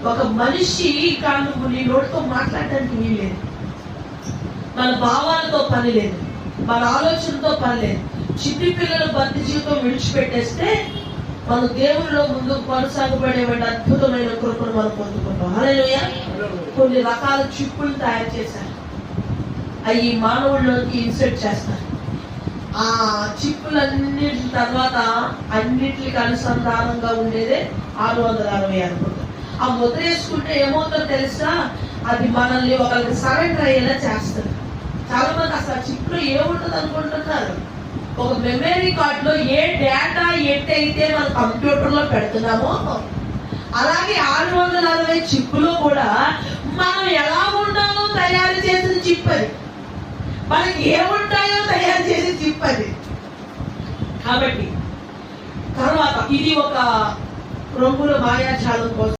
ఒక మనిషి కాను నీ నోటితో మాట్లాడటానికి వీల్లేదు. మన భావాలతో పని లేదు, మన ఆలోచనతో పని లేదు. చిట్టి పిల్లలు భక్తి జీవితం విడిచిపెట్టేస్తే మన దేవునిలో ముందుకు కొనసాగబడే అద్భుతమైన కృపను మనం పొందుకుంటాం. హల్లెలూయా. కొన్ని రకాల చిప్పులు తయారు చేశారు, అవి మానవుల్లోకి ఇన్సర్ట్ చేస్తారు. ఆ చిప్పులన్నిటి తర్వాత అన్నిటికి అనుసంధానంగా ఉండేదే 666 అనుకుంటా. ఆ ముద్ర వేసుకుంటే ఏమవుతుందో తెలుసా, అది మనల్ని ఒకరికి సరెండర్ అయ్యేలా చేస్తుంది. చాలా మంది అసలు చిప్పులో ఏముంటుంది అనుకుంటున్నారు. ఒక మెమరీ కార్డ్ లో ఏ డేటా ఎట్టయితే మన కంప్యూటర్ లో పెడుతున్నామో అలాగే 660 చిప్పులో కూడా మనం ఎలా ఉండాలో తయారు చేసిన చిప్ అది, మనకి ఏముంటాయో తయారు చేసి చిప్ అది. కాబట్టి తర్వాత ఇది ఒక రంగుల మాయాజాలం కోసం